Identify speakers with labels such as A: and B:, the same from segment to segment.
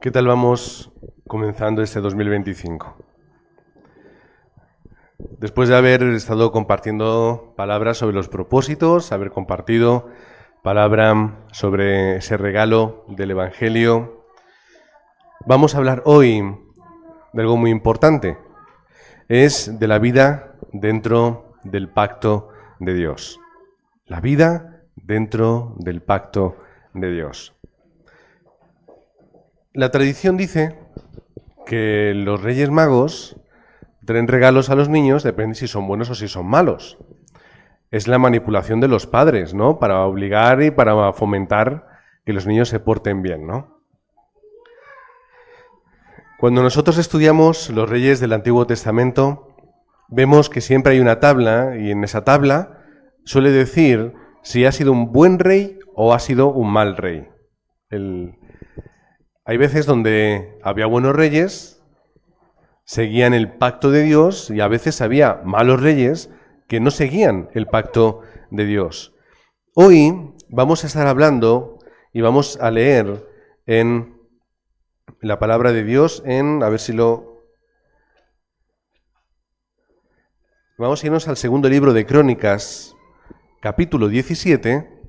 A: ¿Qué tal vamos comenzando este 2025? Después de haber estado compartiendo palabras sobre los propósitos, haber compartido palabra sobre ese regalo del Evangelio, vamos a hablar hoy de algo muy importante. Es de la vida dentro del pacto de Dios. La vida dentro del pacto de Dios. La tradición dice que los Reyes Magos traen regalos a los niños, depende si son buenos o si son malos. Es la manipulación de los padres, ¿no? Para obligar y para fomentar que los niños se porten bien, ¿no? Cuando nosotros estudiamos los reyes del Antiguo Testamento, vemos que siempre hay una tabla y en esa tabla suele decir si ha sido un buen rey o ha sido un mal rey. Hay veces donde había buenos reyes, seguían el pacto de Dios, y a veces había malos reyes que no seguían el pacto de Dios. Hoy vamos a estar hablando y vamos a leer en la palabra de Dios Vamos a irnos al segundo libro de Crónicas, capítulo 17,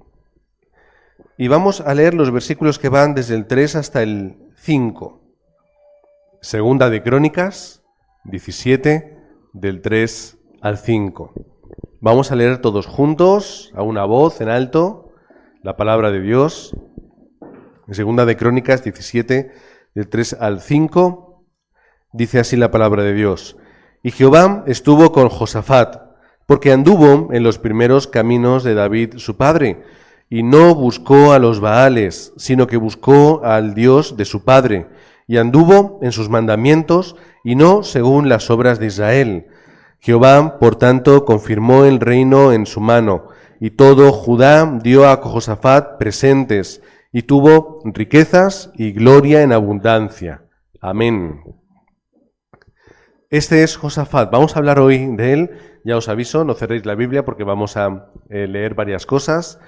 A: y vamos a leer los versículos que van desde el 3 hasta el 5. Segunda de Crónicas, 17, del 3 al 5. Vamos a leer todos juntos, a una voz, en alto, la palabra de Dios. Segunda de Crónicas, 17, del 3 al 5, dice así la palabra de Dios. Y Jehová estuvo con Josafat, porque anduvo en los primeros caminos de David su padre, y no buscó a los Baales, sino que buscó al Dios de su padre, y anduvo en sus mandamientos, y no según las obras de Israel. Jehová, por tanto, confirmó el reino en su mano, y todo Judá dio a Josafat presentes, y tuvo riquezas y gloria en abundancia. Amén. Este es Josafat. Vamos a hablar hoy de él. Ya os aviso, no cerréis la Biblia porque vamos a leer varias cosas.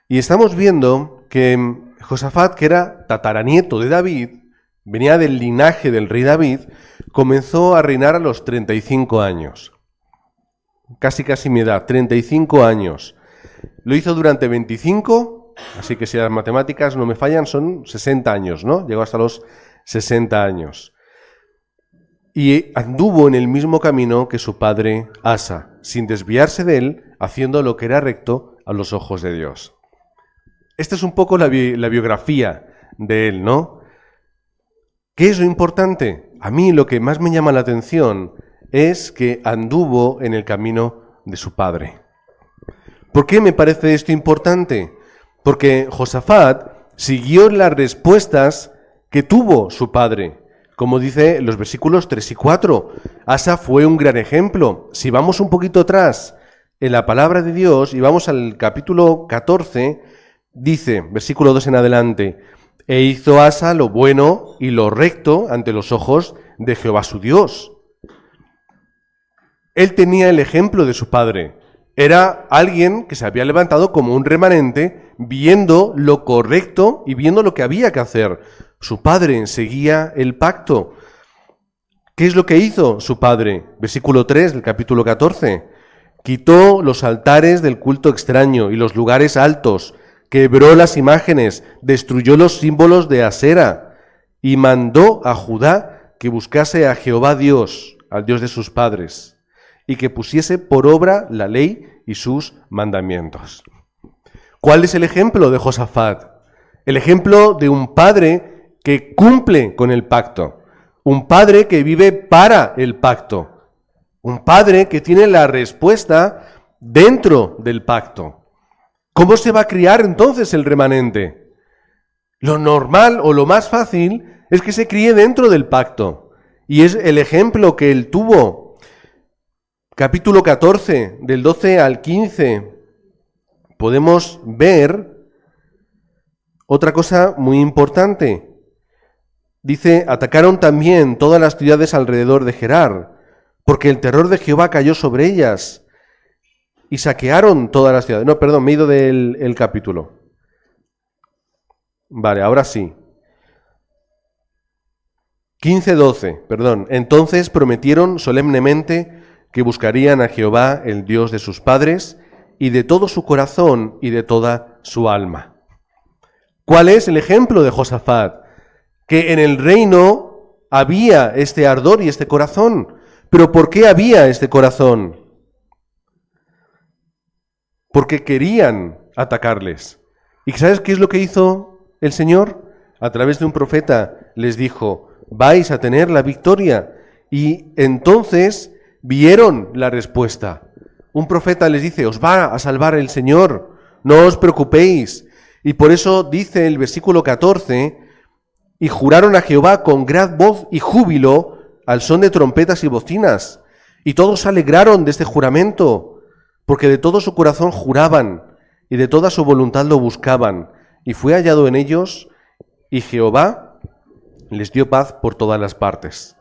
A: Y estamos viendo que Josafat, que era tataranieto de David, venía del linaje del rey David, comenzó a reinar a los 35 años. Casi mi edad, 35 años. Lo hizo durante 25, así que si las matemáticas no me fallan, son 60 años, ¿no? Llegó hasta los 60 años. Y anduvo en el mismo camino que su padre Asa, sin desviarse de él, haciendo lo que era recto a los ojos de Dios. Esta es un poco la biografía de él, ¿no? ¿Qué es lo importante? A mí lo que más me llama la atención es que anduvo en el camino de su padre. ¿Por qué me parece esto importante? Porque Josafat siguió las respuestas que tuvo su padre. Como dice los versículos 3 y 4, Asa fue un gran ejemplo. Si vamos un poquito atrás en la palabra de Dios y vamos al capítulo 14, dice, versículo 2 en adelante, e hizo Asa lo bueno y lo recto ante los ojos de Jehová su Dios. Él tenía el ejemplo de su padre. Era alguien que se había levantado como un remanente, viendo lo correcto y viendo lo que había que hacer. Su padre seguía el pacto. ¿Qué es lo que hizo su padre? Versículo 3 del capítulo 14. Quitó los altares del culto extraño y los lugares altos, quebró las imágenes, destruyó los símbolos de Asera y mandó a Judá que buscase a Jehová Dios, al Dios de sus padres, y que pusiese por obra la ley y sus mandamientos. ¿Cuál es el ejemplo de Josafat? El ejemplo de un padre que cumple con el pacto, un padre que vive para el pacto, un padre que tiene la respuesta dentro del pacto. ¿Cómo se va a criar entonces el remanente? Lo normal o lo más fácil es que se críe dentro del pacto, y es el ejemplo que él tuvo. Capítulo 14, del 12 al 15, podemos ver otra cosa muy importante. Dice, atacaron también todas las ciudades alrededor de Gerar, porque el terror de Jehová cayó sobre ellas, y saquearon todas las ciudades. No, perdón, me he ido del capítulo. Vale, ahora sí. 15:12, perdón. Entonces prometieron solemnemente que buscarían a Jehová, el Dios de sus padres, y de todo su corazón y de toda su alma. ¿Cuál es el ejemplo de Josafat? Que en el reino había este ardor y este corazón. ¿Pero por qué había este corazón? Porque querían atacarles. ¿Y sabes qué es lo que hizo el Señor? A través de un profeta les dijo: vais a tener la victoria. Y entonces vieron la respuesta. Un profeta les dice: os va a salvar el Señor, no os preocupéis. Y por eso dice el versículo 14: y juraron a Jehová con gran voz y júbilo al son de trompetas y bocinas. Y todos se alegraron de este juramento, porque de todo su corazón juraban y de toda su voluntad lo buscaban. Y fue hallado en ellos, y Jehová les dio paz por todas las partes.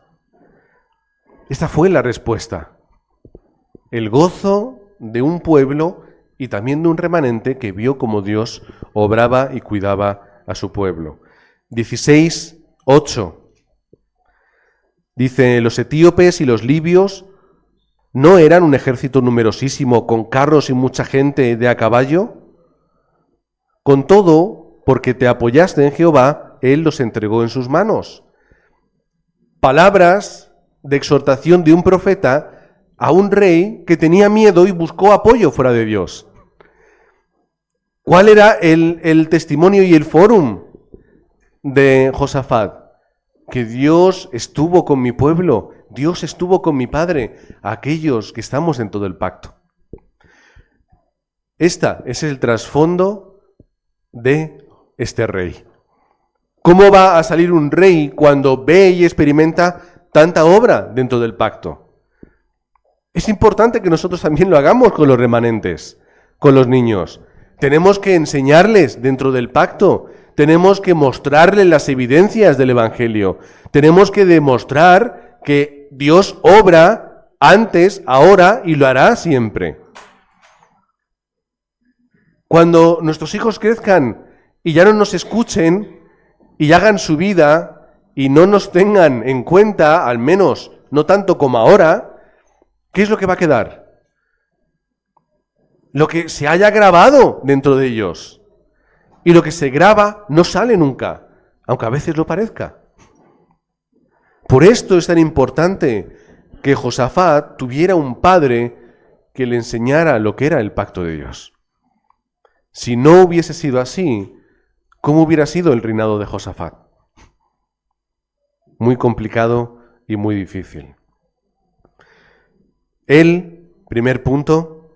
A: Esta fue la respuesta. El gozo de un pueblo y también de un remanente que vio cómo Dios obraba y cuidaba a su pueblo. 16:8. Dice: los etíopes y los libios no eran un ejército numerosísimo con carros y mucha gente de a caballo. Con todo, porque te apoyaste en Jehová, Él los entregó en sus manos. Palabras de exhortación de un profeta a un rey que tenía miedo y buscó apoyo fuera de Dios. ¿Cuál era el testimonio y el fórum de Josafat? Que Dios estuvo con mi pueblo, Dios estuvo con mi padre, aquellos que estamos en todo el pacto. Ese es el trasfondo de este rey. ¿Cómo va a salir un rey cuando ve y experimenta tanta obra dentro del pacto? Es importante que nosotros también lo hagamos con los remanentes, con los niños. Tenemos que enseñarles dentro del pacto. Tenemos que mostrarles las evidencias del Evangelio. Tenemos que demostrar que Dios obra antes, ahora y lo hará siempre. Cuando nuestros hijos crezcan y ya no nos escuchen y hagan su vida y no nos tengan en cuenta, al menos no tanto como ahora, ¿qué es lo que va a quedar? Lo que se haya grabado dentro de ellos. Y lo que se graba no sale nunca, aunque a veces lo parezca. Por esto es tan importante que Josafat tuviera un padre que le enseñara lo que era el pacto de Dios. Si no hubiese sido así, ¿cómo hubiera sido el reinado de Josafat? Muy complicado y muy difícil. Él, primer punto,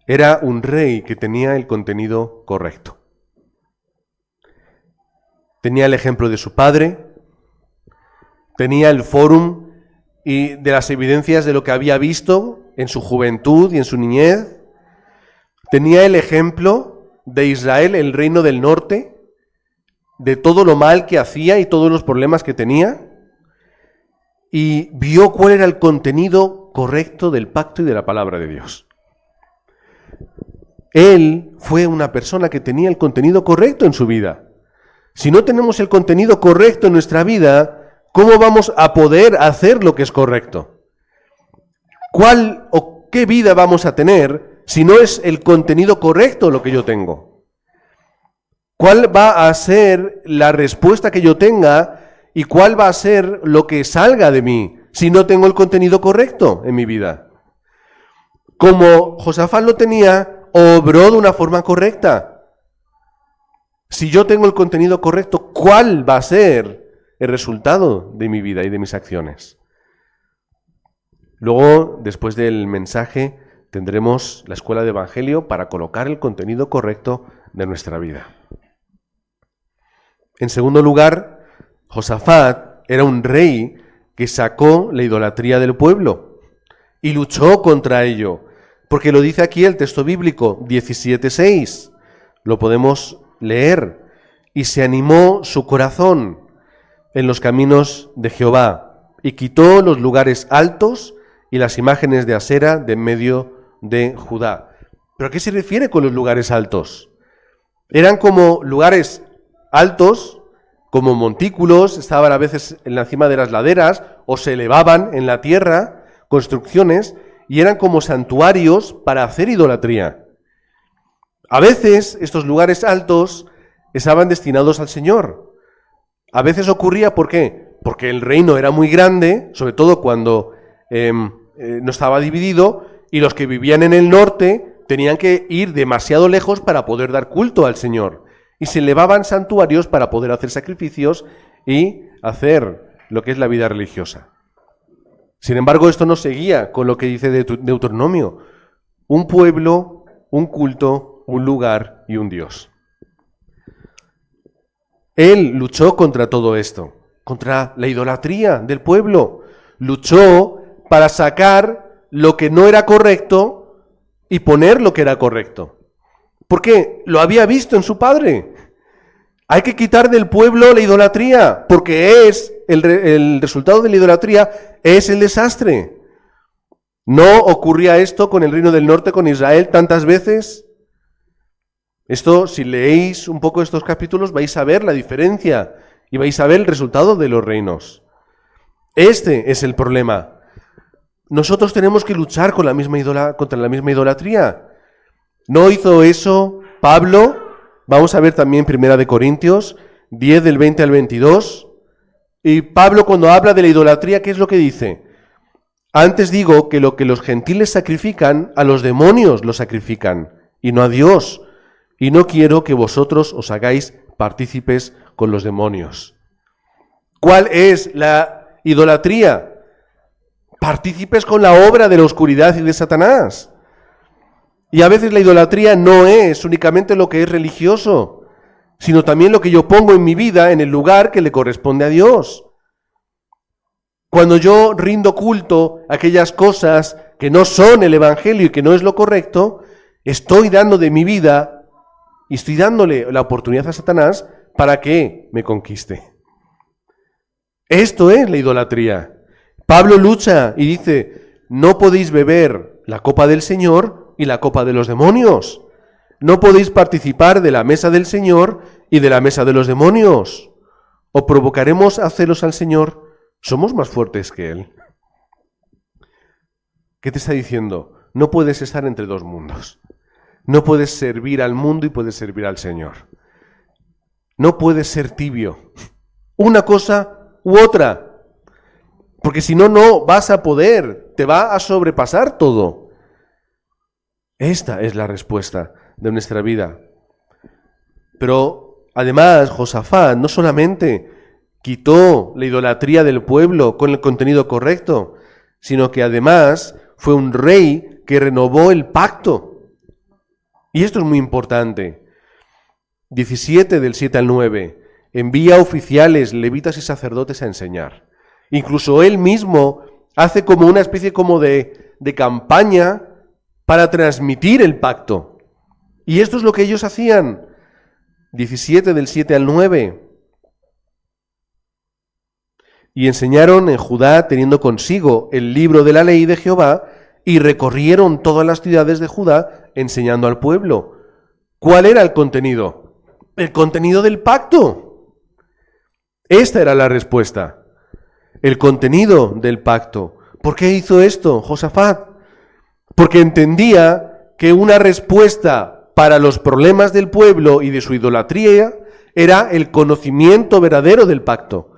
A: era un rey que tenía el contenido correcto. Tenía el ejemplo de su padre, tenía el fórum y de las evidencias de lo que había visto en su juventud y en su niñez. Tenía el ejemplo de Israel, el reino del norte, de todo lo mal que hacía y todos los problemas que tenía. Y vio cuál era el contenido correcto del pacto y de la palabra de Dios. Él fue una persona que tenía el contenido correcto en su vida. Si no tenemos el contenido correcto en nuestra vida, ¿cómo vamos a poder hacer lo que es correcto? ¿Cuál o qué vida vamos a tener si no es el contenido correcto lo que yo tengo? ¿Cuál va a ser la respuesta que yo tenga y cuál va a ser lo que salga de mí si no tengo el contenido correcto en mi vida? Como Josafat lo tenía, obró de una forma correcta. Si yo tengo el contenido correcto, ¿cuál va a ser el resultado de mi vida y de mis acciones? Luego, después del mensaje, tendremos la escuela de Evangelio para colocar el contenido correcto de nuestra vida. En segundo lugar, Josafat era un rey que sacó la idolatría del pueblo y luchó contra ello, porque lo dice aquí el texto bíblico 17:6. Lo podemos leer. Y se animó su corazón en los caminos de Jehová y quitó los lugares altos y las imágenes de Asera de en medio de Judá. ¿Pero a qué se refiere con los lugares altos? Eran como lugares altos como montículos, estaban a veces en la cima de las laderas o se elevaban en la tierra, construcciones, y eran como santuarios para hacer idolatría. A veces estos lugares altos estaban destinados al Señor. A veces ocurría, ¿por qué? Porque el reino era muy grande, sobre todo cuando no estaba dividido, y los que vivían en el norte tenían que ir demasiado lejos para poder dar culto al Señor. Y se elevaban santuarios para poder hacer sacrificios y hacer lo que es la vida religiosa. Sin embargo, esto no seguía con lo que dice Deuteronomio. Un pueblo, un culto, un lugar y un Dios. Él luchó contra todo esto, contra la idolatría del pueblo. Luchó para sacar lo que no era correcto y poner lo que era correcto. Porque lo había visto en su padre. Hay que quitar del pueblo la idolatría, porque es el resultado de la idolatría es el desastre. ¿No ocurría esto con el reino del norte, con Israel, tantas veces? Esto, si leéis un poco estos capítulos, vais a ver la diferencia y vais a ver el resultado de los reinos. Este es el problema. Nosotros tenemos que luchar contra la misma idolatría. ¿No hizo eso Pablo? Vamos a ver también 1 Corintios 10 del 20 al 22. Y Pablo, cuando habla de la idolatría, ¿qué es lo que dice? Antes digo que lo que los gentiles sacrifican, a los demonios lo sacrifican, y no a Dios. Y no quiero que vosotros os hagáis partícipes con los demonios. ¿Cuál es la idolatría? Partícipes con la obra de la oscuridad y de Satanás. Y a veces la idolatría no es únicamente lo que es religioso, sino también lo que yo pongo en mi vida en el lugar que le corresponde a Dios. Cuando yo rindo culto a aquellas cosas que no son el Evangelio y que no es lo correcto, estoy dando de mi vida y estoy dándole la oportunidad a Satanás para que me conquiste. Esto es la idolatría. Pablo lucha y dice, no podéis beber la copa del Señor y la copa de los demonios. No podéis participar de la mesa del Señor y de la mesa de los demonios. ¿O provocaremos a celos al Señor? ¿Somos más fuertes que Él? ¿Qué te está diciendo? No puedes estar entre dos mundos. No puedes servir al mundo y puedes servir al Señor. No puedes ser tibio. Una cosa u otra. Porque si no, no vas a poder. Te va a sobrepasar todo. Esta es la respuesta de nuestra vida. Pero además, Josafat no solamente quitó la idolatría del pueblo con el contenido correcto, sino que además fue un rey que renovó el pacto. Y esto es muy importante. 17 del 7 al 9. Envía oficiales, levitas y sacerdotes a enseñar. Incluso él mismo hace como una especie como de campaña para transmitir el pacto. Y esto es lo que ellos hacían. 17 del 7 al 9. Y enseñaron en Judá teniendo consigo el libro de la ley de Jehová y recorrieron todas las ciudades de Judá enseñando al pueblo. ¿Cuál era el contenido? El contenido del pacto. Esta era la respuesta. El contenido del pacto. ¿Por qué hizo esto Josafat? Porque entendía que una respuesta para los problemas del pueblo y de su idolatría era el conocimiento verdadero del pacto.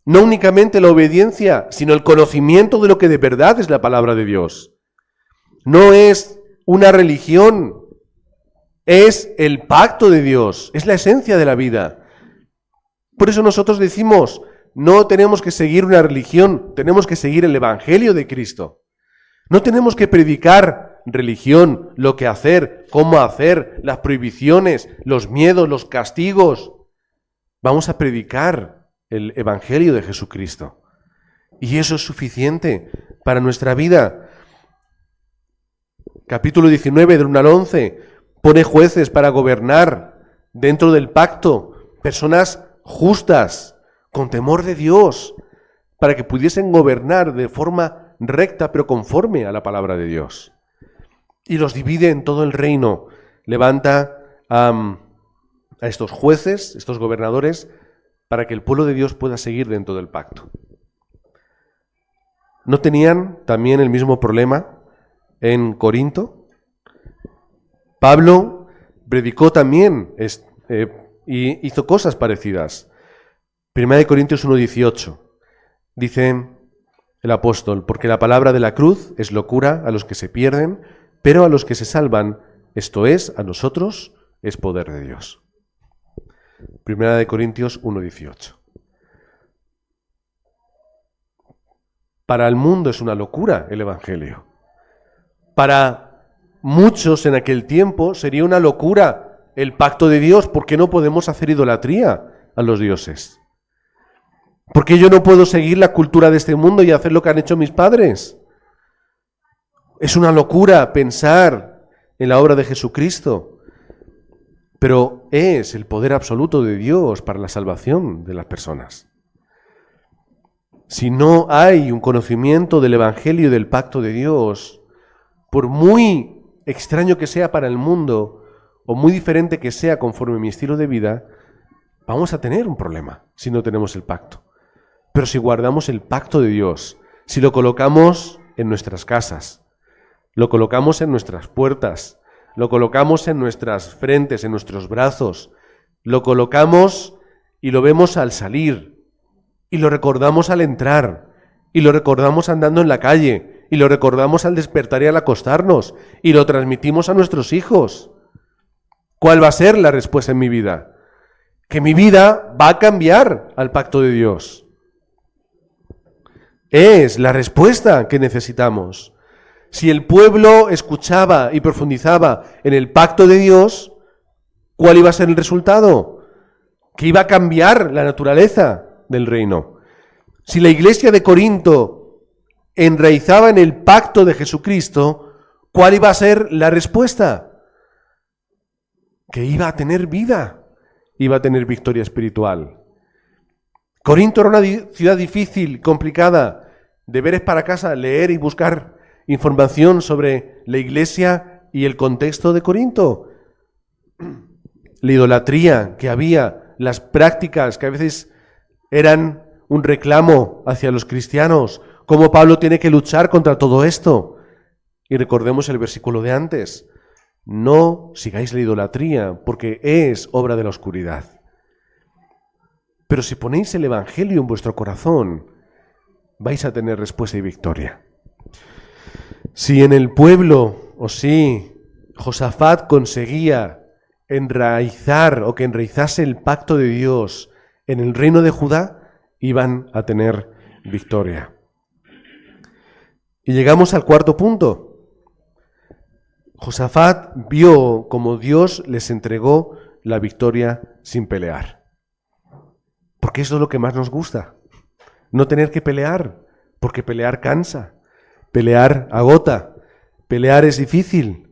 A: No únicamente la obediencia, sino el conocimiento de lo que de verdad es la palabra de Dios. No es una religión, es el pacto de Dios, es la esencia de la vida. Por eso nosotros decimos, no tenemos que seguir una religión, tenemos que seguir el Evangelio de Cristo. No tenemos que predicar religión, lo que hacer, cómo hacer, las prohibiciones, los miedos, los castigos. Vamos a predicar el Evangelio de Jesucristo. Y eso es suficiente para nuestra vida. Capítulo 19, del 1 al 11, pone jueces para gobernar dentro del pacto, personas justas, con temor de Dios, para que pudiesen gobernar de forma recta, pero conforme a la palabra de Dios. Y los divide en todo el reino. Levanta a estos jueces, estos gobernadores, para que el pueblo de Dios pueda seguir dentro del pacto. ¿No tenían también el mismo problema en Corinto? Pablo predicó también y hizo cosas parecidas. 1 Corintios 1:18 dice el apóstol: porque la palabra de la cruz es locura a los que se pierden, pero a los que se salvan, esto es, a nosotros, es poder de Dios. 1 Corintios 1:18. Para el mundo es una locura el Evangelio. Para muchos en aquel tiempo sería una locura el pacto de Dios, porque no podemos hacer idolatría a los dioses. ¿Por qué yo no puedo seguir la cultura de este mundo y hacer lo que han hecho mis padres? Es una locura pensar en la obra de Jesucristo, pero es el poder absoluto de Dios para la salvación de las personas. Si no hay un conocimiento del Evangelio y del pacto de Dios, por muy extraño que sea para el mundo o muy diferente que sea conforme mi estilo de vida, vamos a tener un problema si no tenemos el pacto. Pero si guardamos el pacto de Dios, si lo colocamos en nuestras casas, lo colocamos en nuestras puertas, lo colocamos en nuestras frentes, en nuestros brazos, lo colocamos y lo vemos al salir, y lo recordamos al entrar, y lo recordamos andando en la calle, y lo recordamos al despertar y al acostarnos, y lo transmitimos a nuestros hijos. ¿Cuál va a ser la respuesta en mi vida? Que mi vida va a cambiar al pacto de Dios. Es la respuesta que necesitamos. Si el pueblo escuchaba y profundizaba en el pacto de Dios, ¿cuál iba a ser el resultado? Que iba a cambiar la naturaleza del reino. Si la iglesia de Corinto enraizaba en el pacto de Jesucristo, ¿cuál iba a ser la respuesta? Que iba a tener vida, iba a tener victoria espiritual. Corinto era una ciudad difícil, complicada. Deberes para casa, leer y buscar información sobre la iglesia y el contexto de Corinto. La idolatría que había, las prácticas que a veces eran un reclamo hacia los cristianos, cómo Pablo tiene que luchar contra todo esto. Y recordemos el versículo de antes: no sigáis la idolatría, porque es obra de la oscuridad. Pero si ponéis el Evangelio en vuestro corazón, vais a tener respuesta y victoria. Si en el pueblo, o si Josafat conseguía enraizar o que enraizase el pacto de Dios en el reino de Judá, iban a tener victoria. Y llegamos al cuarto punto. Josafat vio como Dios les entregó la victoria sin pelear. Porque eso es lo que más nos gusta. No tener que pelear, porque pelear cansa, pelear agota, pelear es difícil.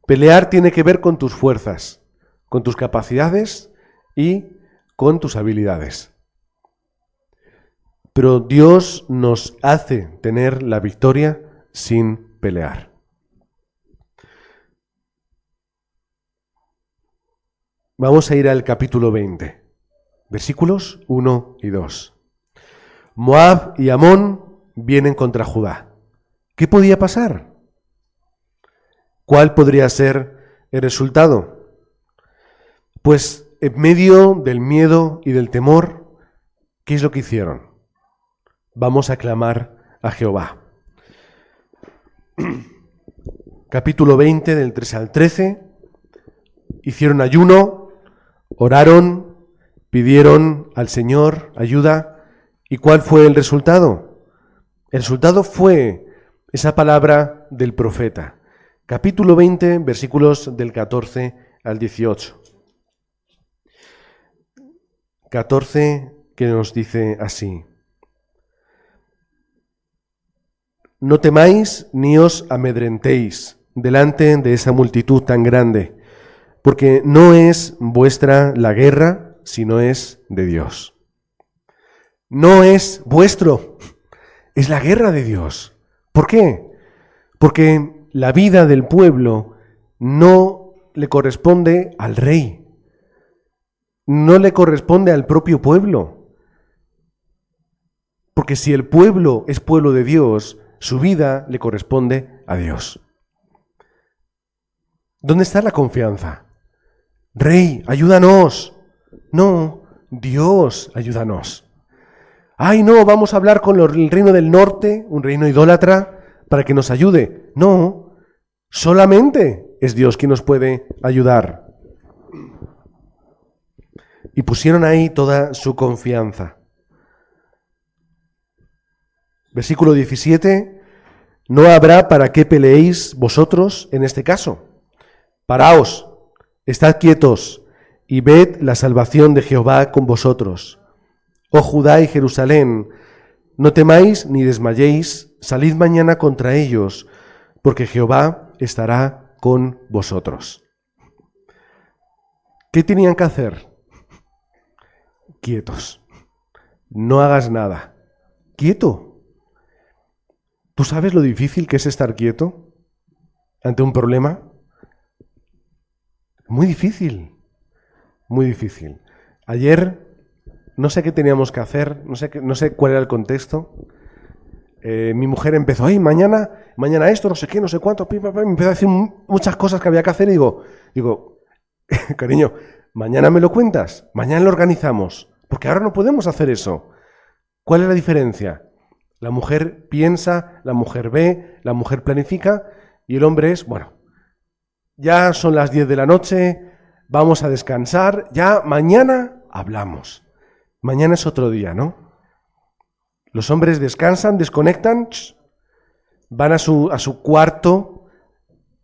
A: Pelear tiene que ver con tus fuerzas, con tus capacidades y con tus habilidades. Pero Dios nos hace tener la victoria sin pelear. Vamos a ir al capítulo 20, versículos 1 y 2. Moab y Amón vienen contra Judá. ¿Qué podía pasar? ¿Cuál podría ser el resultado? Pues en medio del miedo y del temor, ¿qué es lo que hicieron? Vamos a clamar a Jehová. Capítulo 20, del 3 al 13. Hicieron ayuno, oraron, pidieron al Señor ayuda. ¿Y cuál fue el resultado? El resultado fue esa palabra del profeta. Capítulo 20, versículos del 14 al 18. 14, que nos dice así: no temáis ni os amedrentéis delante de esa multitud tan grande, porque no es vuestra la guerra, sino es de Dios. No es vuestro, es la guerra de Dios. ¿Por qué? Porque la vida del pueblo no le corresponde al rey, no le corresponde al propio pueblo. Porque si el pueblo es pueblo de Dios, su vida le corresponde a Dios. ¿Dónde está la confianza? Rey, ayúdanos. No, Dios, ayúdanos. Ay, no, vamos a hablar con el reino del norte, un reino idólatra, para que nos ayude. No, solamente es Dios quien nos puede ayudar. Y pusieron ahí toda su confianza. Versículo 17, no habrá para qué peleéis vosotros en este caso. Paraos, estad quietos y ved la salvación de Jehová con vosotros. Oh Judá y Jerusalén, no temáis ni desmayéis, salid mañana contra ellos, porque Jehová estará con vosotros. ¿Qué tenían que hacer? Quietos. No hagas nada. Quieto. ¿Tú sabes lo difícil que es estar quieto ante un problema? Muy difícil. Muy difícil. Ayer, no sé qué teníamos que hacer, no sé cuál era el contexto. Mi mujer empezó, ay, mañana esto, no sé qué, no sé cuánto, me empezó a decir muchas cosas que había que hacer y digo, cariño, mañana me lo cuentas, mañana lo organizamos, porque ahora no podemos hacer eso. ¿Cuál es la diferencia? La mujer piensa, la mujer ve, la mujer planifica y el hombre es, bueno, ya son las 10 de la noche, vamos a descansar, ya mañana hablamos. Mañana es otro día, ¿no? Los hombres descansan, desconectan, van a su cuarto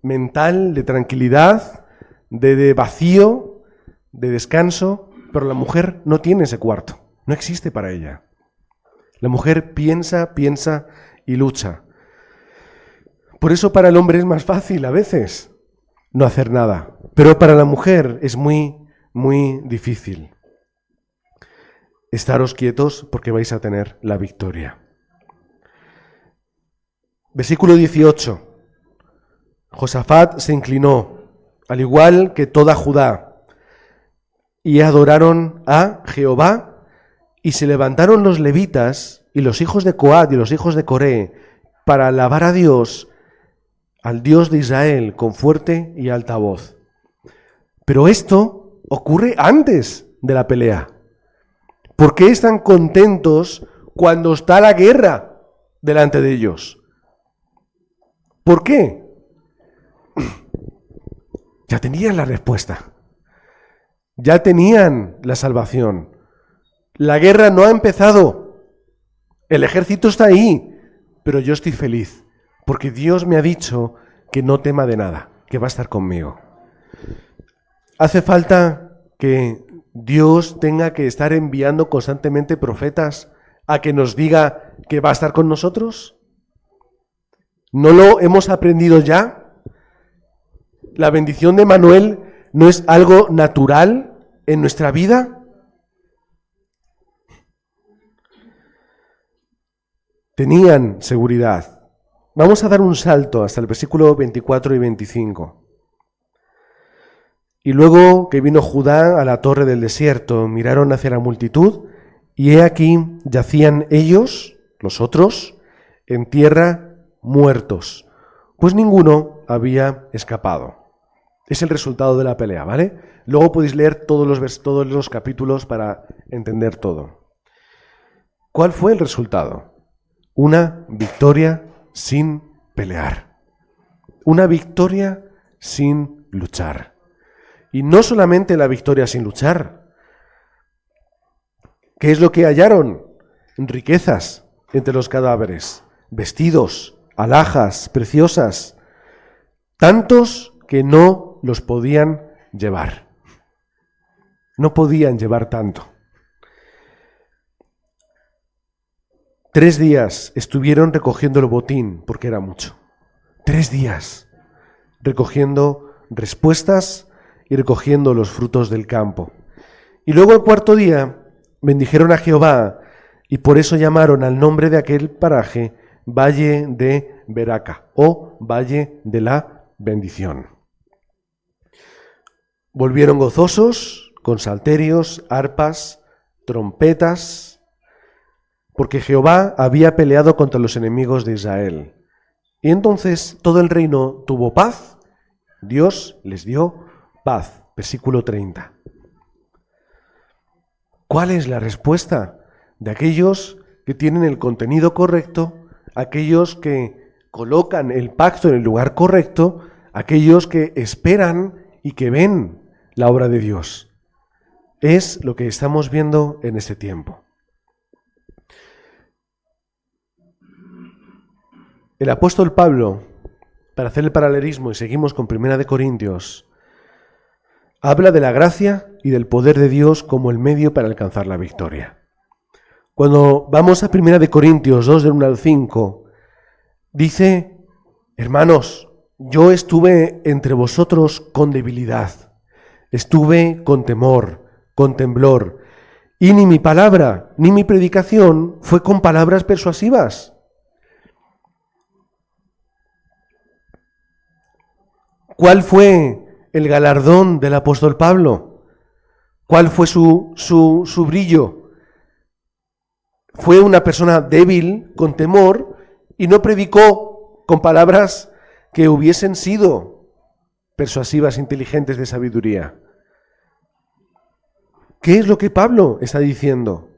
A: mental de tranquilidad, de vacío, de descanso, pero la mujer no tiene ese cuarto, no existe para ella. La mujer piensa y lucha. Por eso para el hombre es más fácil a veces no hacer nada, pero para la mujer es muy, muy difícil. Estaros quietos porque vais a tener la victoria. Versículo 18. Josafat se inclinó, al igual que toda Judá, y adoraron a Jehová, y se levantaron los levitas y los hijos de Coat y los hijos de Coré para alabar a Dios, al Dios de Israel, con fuerte y alta voz. Pero esto ocurre antes de la pelea. ¿Por qué están contentos cuando está la guerra delante de ellos? ¿Por qué? Ya tenían la respuesta. Ya tenían la salvación. La guerra no ha empezado. El ejército está ahí. Pero yo estoy feliz. Porque Dios me ha dicho que no tema de nada. Que va a estar conmigo. Hace falta que Dios tenga que estar enviando constantemente profetas a que nos diga que va a estar con nosotros. ¿No lo hemos aprendido ya? ¿La bendición de Manuel no es algo natural en nuestra vida? Tenían seguridad. Vamos a dar un salto hasta el versículo 24 y 25. Y luego que vino Judá a la torre del desierto, miraron hacia la multitud, y he aquí yacían ellos, los otros, en tierra muertos, pues ninguno había escapado. Es el resultado de la pelea, ¿vale? Luego podéis leer todos los capítulos para entender todo. ¿Cuál fue el resultado? Una victoria sin pelear. Una victoria sin luchar. Y no solamente la victoria sin luchar. ¿Qué es lo que hallaron? Riquezas entre los cadáveres, vestidos, alhajas preciosas, tantos que no los podían llevar. No podían llevar tanto. 3 días estuvieron recogiendo el botín, porque era mucho. 3 días recogiendo respuestas y recogiendo los frutos del campo. Y luego el 4.º día bendijeron a Jehová y por eso llamaron al nombre de aquel paraje Valle de Beraca o Valle de la Bendición. Volvieron gozosos, con salterios, arpas, trompetas, porque Jehová había peleado contra los enemigos de Israel. Y entonces todo el reino tuvo paz, Dios les dio paz. Versículo 30. ¿Cuál es la respuesta de aquellos que tienen el contenido correcto, aquellos que colocan el pacto en el lugar correcto, aquellos que esperan y que ven la obra de Dios? Es lo que estamos viendo en este tiempo. El apóstol Pablo, para hacer el paralelismo, y seguimos con 1 de Corintios, habla de la gracia y del poder de Dios como el medio para alcanzar la victoria. Cuando vamos a 1 de Corintios 2, del 1 al 5, dice: hermanos, yo estuve entre vosotros con debilidad, estuve con temor, con temblor, y ni mi palabra ni mi predicación fue con palabras persuasivas. ¿Cuál fue el galardón del apóstol Pablo? ¿Cuál fue su brillo? Fue una persona débil, con temor, y no predicó con palabras que hubiesen sido persuasivas, inteligentes, de sabiduría. ¿Qué es lo que Pablo está diciendo?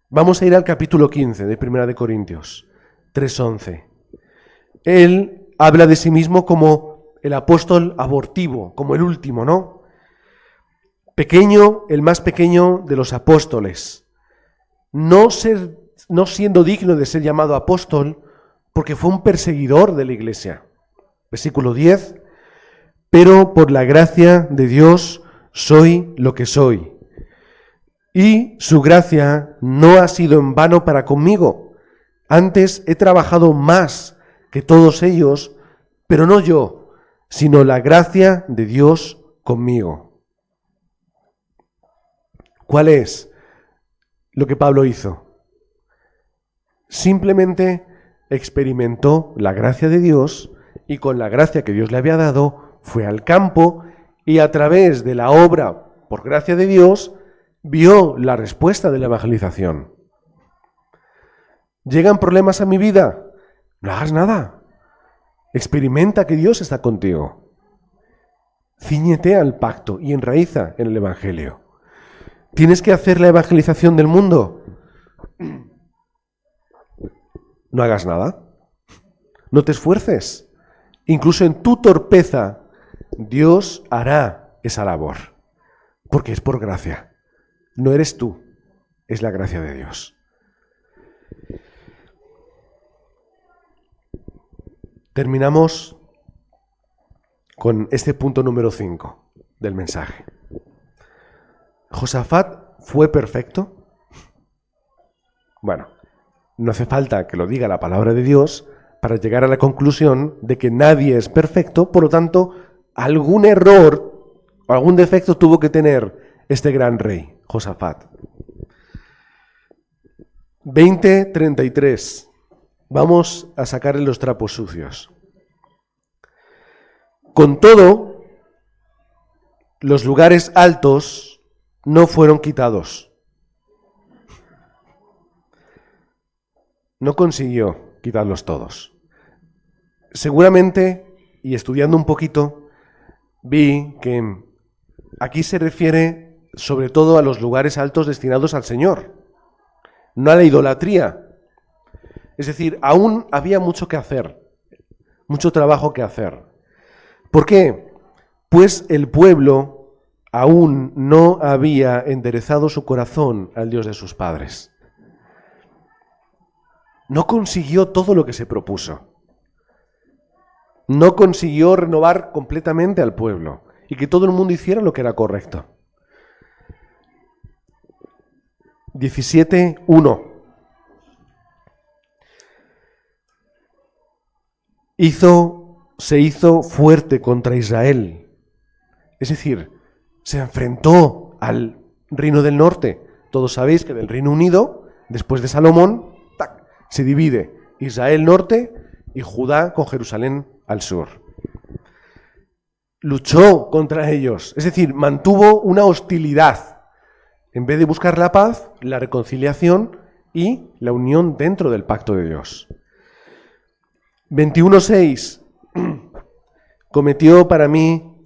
A: Vamos a ir al capítulo 15 de 1 de Corintios, 3:11. Él habla de sí mismo como el apóstol abortivo, como el último, ¿no? Pequeño, el más pequeño de los apóstoles. No siendo digno de ser llamado apóstol, porque fue un perseguidor de la iglesia. Versículo 10. Pero por la gracia de Dios soy lo que soy. Y su gracia no ha sido en vano para conmigo. Antes he trabajado más que todos ellos, pero no yo, sino la gracia de Dios conmigo. ¿Cuál es lo que Pablo hizo? Simplemente experimentó la gracia de Dios, y con la gracia que Dios le había dado fue al campo, y a través de la obra, por gracia de Dios, vio la respuesta de la evangelización. ¿Llegan problemas a mi vida? No hagas nada. Experimenta que Dios está contigo. Cíñete al pacto y enraiza en el Evangelio. ¿Tienes que hacer la evangelización del mundo? No hagas nada. No te esfuerces. Incluso en tu torpeza, Dios hará esa labor. Porque es por gracia. No eres tú, es la gracia de Dios. Terminamos con este punto número 5 del mensaje. ¿Josafat fue perfecto? Bueno, no hace falta que lo diga la palabra de Dios para llegar a la conclusión de que nadie es perfecto, por lo tanto, algún error o algún defecto tuvo que tener este gran rey, Josafat. 20:33. Vamos a sacarle los trapos sucios. Con todo, los lugares altos no fueron quitados. No consiguió quitarlos todos. Seguramente, y estudiando un poquito, vi que aquí se refiere sobre todo a los lugares altos destinados al Señor, no a la idolatría. Es decir, aún había mucho que hacer, mucho trabajo que hacer. ¿Por qué? Pues el pueblo aún no había enderezado su corazón al Dios de sus padres. No consiguió todo lo que se propuso. No consiguió renovar completamente al pueblo y que todo el mundo hiciera lo que era correcto. 17:1. Se hizo fuerte contra Israel. Es decir, se enfrentó al reino del norte. Todos sabéis que del Reino Unido, después de Salomón, se divide Israel norte y Judá con Jerusalén al sur. luchó contra ellos, es decir, mantuvo una hostilidad. En vez de buscar la paz, la reconciliación y la unión dentro del pacto de Dios. 21:6 cometió para mí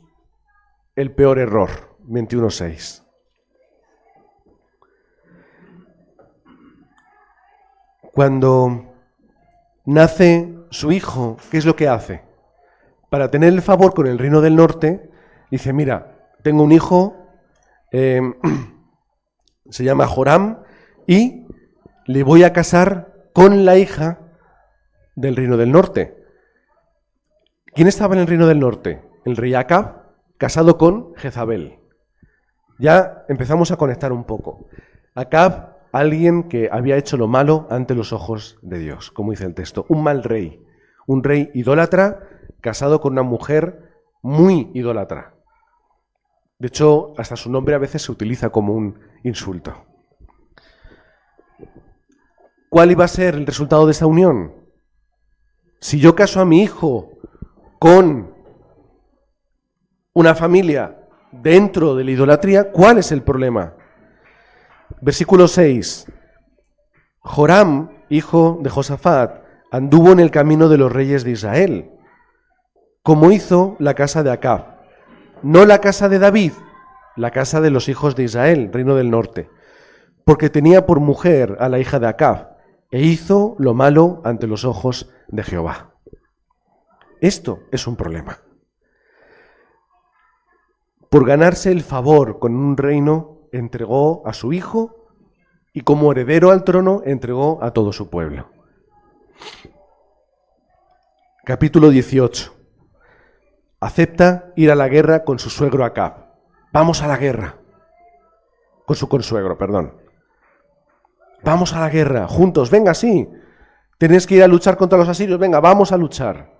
A: el peor error. 21:6. Cuando nace su hijo, ¿qué es lo que hace? Para tener el favor con el reino del norte, dice, mira, tengo un hijo, se llama Joram, y le voy a casar con la hija del reino del norte. ¿Quién estaba en el reino del norte? El rey Acab, casado con Jezabel. Ya empezamos a conectar un poco. Acab, alguien que había hecho lo malo ante los ojos de Dios, como dice el texto, un mal rey, un rey idólatra, casado con una mujer muy idólatra. De hecho, hasta su nombre a veces se utiliza como un insulto. ¿Cuál iba a ser el resultado de esa unión? Si yo caso a mi hijo con una familia dentro de la idolatría, ¿cuál es el problema? Versículo 6. Joram, hijo de Josafat, anduvo en el camino de los reyes de Israel, como hizo la casa de Acab. No la casa de David, la casa de los hijos de Israel, reino del norte, porque tenía por mujer a la hija de Acab, e hizo lo malo ante los ojos de Jehová. Esto es un problema. Por ganarse el favor con un reino, entregó a su hijo y como heredero al trono entregó a todo su pueblo. Capítulo 18. Acepta ir a la guerra con su suegro Acab. Vamos a la guerra. Con su consuegro, perdón. Vamos a la guerra, juntos, venga, sí. Tienes que ir a luchar contra los asirios, venga, vamos a luchar.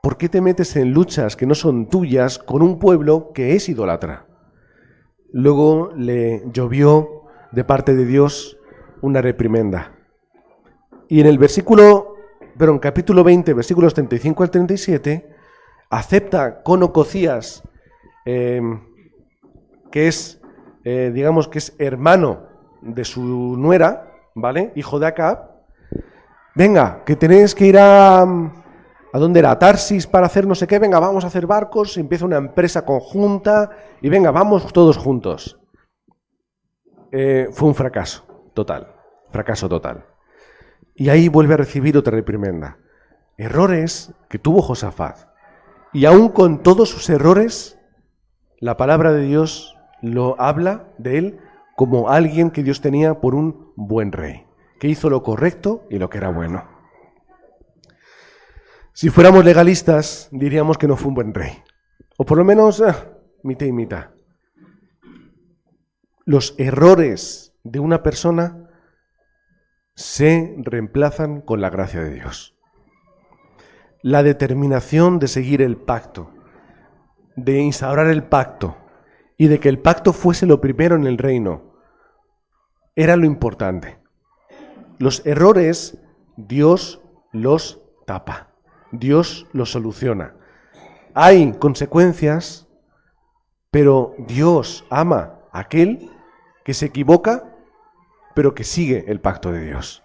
A: ¿Por qué te metes en luchas que no son tuyas con un pueblo que es idólatra? Luego le llovió de parte de Dios una reprimenda. Y en el capítulo 20, versículos 35 al 37, acepta con Ococías, que es, digamos que es hermano de su nuera, ¿vale? Hijo de Acab. Venga, que tenéis que ir ¿a dónde era? A Tarsis para hacer no sé qué. Venga, vamos a hacer barcos, empieza una empresa conjunta y venga, vamos todos juntos. Fue un fracaso total. Y ahí vuelve a recibir otra reprimenda. Errores que tuvo Josafat. Y aún con todos sus errores, la palabra de Dios lo habla de él como alguien que Dios tenía por un buen rey, que hizo lo correcto y lo que era bueno. Si fuéramos legalistas, diríamos que no fue un buen rey. O por lo menos, mitad y mitad. Los errores de una persona se reemplazan con la gracia de Dios. La determinación de seguir el pacto, de instaurar el pacto y de que el pacto fuese lo primero en el reino, era lo importante. Los errores, Dios los tapa. Dios lo soluciona. Hay consecuencias, pero Dios ama a aquel que se equivoca, pero que sigue el pacto de Dios.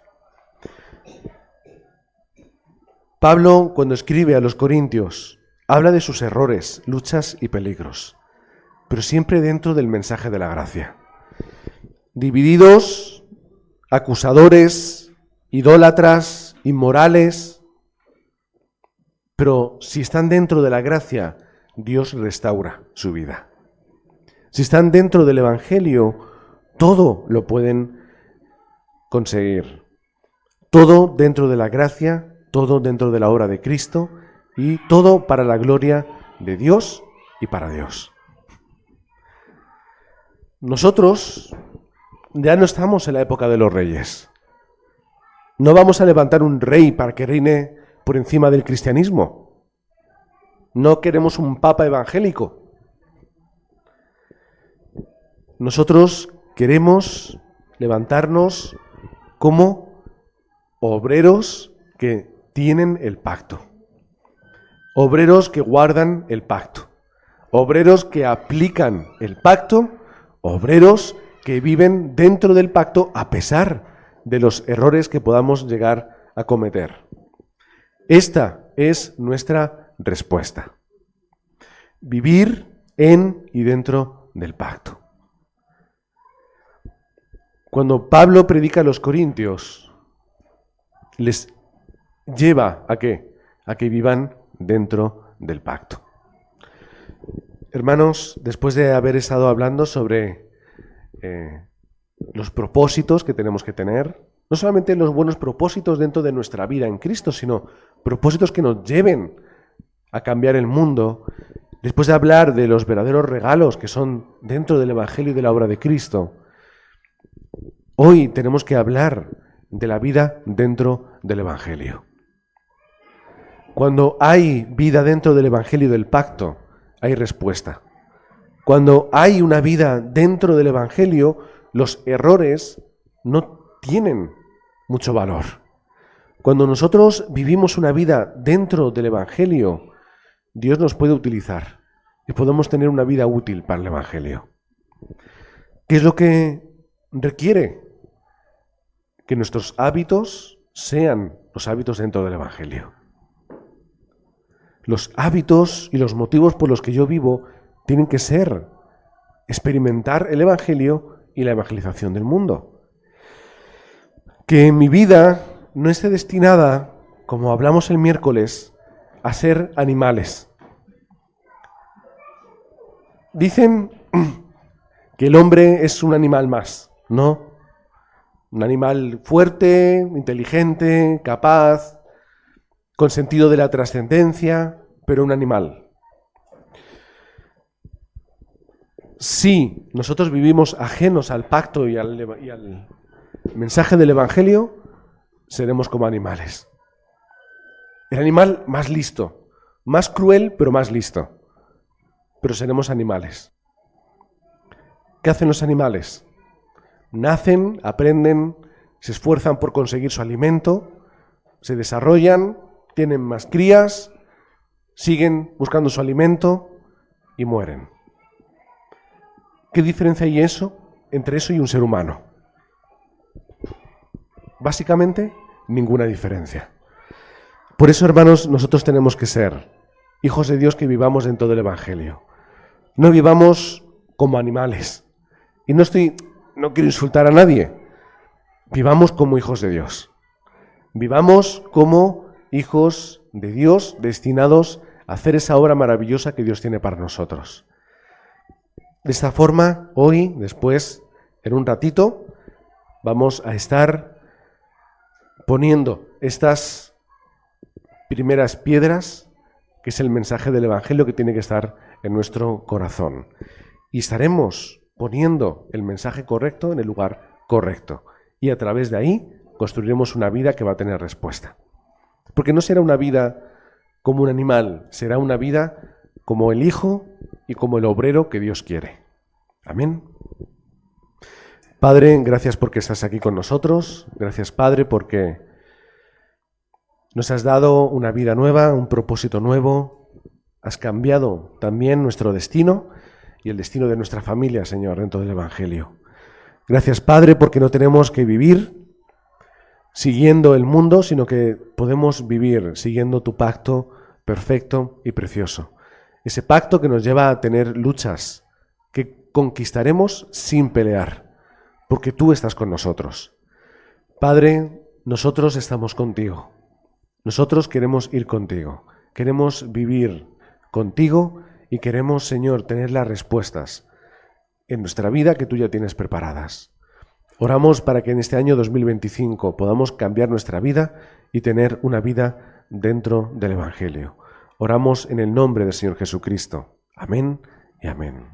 A: Pablo, cuando escribe a los Corintios, habla de sus errores, luchas y peligros, pero siempre dentro del mensaje de la gracia. Divididos, acusadores, idólatras, inmorales, pero si están dentro de la gracia, Dios restaura su vida. Si están dentro del Evangelio, todo lo pueden conseguir. Todo dentro de la gracia, todo dentro de la obra de Cristo y todo para la gloria de Dios y para Dios. Nosotros ya no estamos en la época de los reyes. No vamos a levantar un rey para que reine por encima del cristianismo. No queremos un papa evangélico. Nosotros queremos levantarnos como obreros que tienen el pacto. obreros que guardan el pacto, obreros que aplican el pacto, obreros que viven dentro del pacto a pesar de los errores que podamos llegar a cometer. Esta es nuestra respuesta. Vivir en y dentro del pacto. Cuando Pablo predica a los corintios, les lleva ¿a qué? A que vivan dentro del pacto. Hermanos, después de haber estado hablando sobre los propósitos que tenemos que tener, no solamente los buenos propósitos dentro de nuestra vida en Cristo, sino propósitos que nos lleven a cambiar el mundo, después de hablar de los verdaderos regalos que son dentro del Evangelio y de la obra de Cristo, hoy tenemos que hablar de la vida dentro del Evangelio. Cuando hay vida dentro del Evangelio y del pacto, hay respuesta. Cuando hay una vida dentro del Evangelio, los errores no tienen mucho valor. Cuando nosotros vivimos una vida dentro del Evangelio, Dios nos puede utilizar y podemos tener una vida útil para el Evangelio. ¿Qué es lo que requiere? Que nuestros hábitos sean los hábitos dentro del Evangelio. Los hábitos y los motivos por los que yo vivo tienen que ser experimentar el Evangelio y la evangelización del mundo. Que mi vida no esté destinada, como hablamos el miércoles, a ser animales. Dicen que el hombre es un animal más, ¿no? Un animal fuerte, inteligente, capaz, con sentido de la trascendencia, pero un animal. Si nosotros vivimos ajenos al pacto y al mensaje del Evangelio, seremos como animales. El animal más listo, más cruel, pero más listo. Pero seremos animales. ¿Qué hacen los animales? Nacen, aprenden, se esfuerzan por conseguir su alimento, se desarrollan, tienen más crías, siguen buscando su alimento y mueren. ¿Qué diferencia hay entre eso y un ser humano? Básicamente, ninguna diferencia. Por eso, hermanos, nosotros tenemos que ser hijos de Dios que vivamos dentro del Evangelio. No vivamos como animales. Y no quiero insultar a nadie. Vivamos como hijos de Dios. Vivamos como hijos de Dios destinados a hacer esa obra maravillosa que Dios tiene para nosotros. De esta forma, hoy, después, en un ratito, vamos a estar poniendo estas primeras piedras, que es el mensaje del Evangelio que tiene que estar en nuestro corazón. Y estaremos poniendo el mensaje correcto en el lugar correcto. Y a través de ahí construiremos una vida que va a tener respuesta. Porque no será una vida como un animal, será una vida como el hijo y como el obrero que Dios quiere. Amén. Padre, gracias porque estás aquí con nosotros. Gracias, Padre, porque nos has dado una vida nueva, un propósito nuevo. Has cambiado también nuestro destino y el destino de nuestra familia, Señor, dentro del Evangelio. Gracias, Padre, porque no tenemos que vivir siguiendo el mundo, sino que podemos vivir siguiendo tu pacto perfecto y precioso. Ese pacto que nos lleva a tener luchas que conquistaremos sin pelear, porque tú estás con nosotros. Padre, nosotros estamos contigo. Nosotros queremos ir contigo. Queremos vivir contigo y queremos, Señor, tener las respuestas en nuestra vida que tú ya tienes preparadas. Oramos para que en este año 2025 podamos cambiar nuestra vida y tener una vida dentro del Evangelio. Oramos en el nombre del Señor Jesucristo. Amén y amén.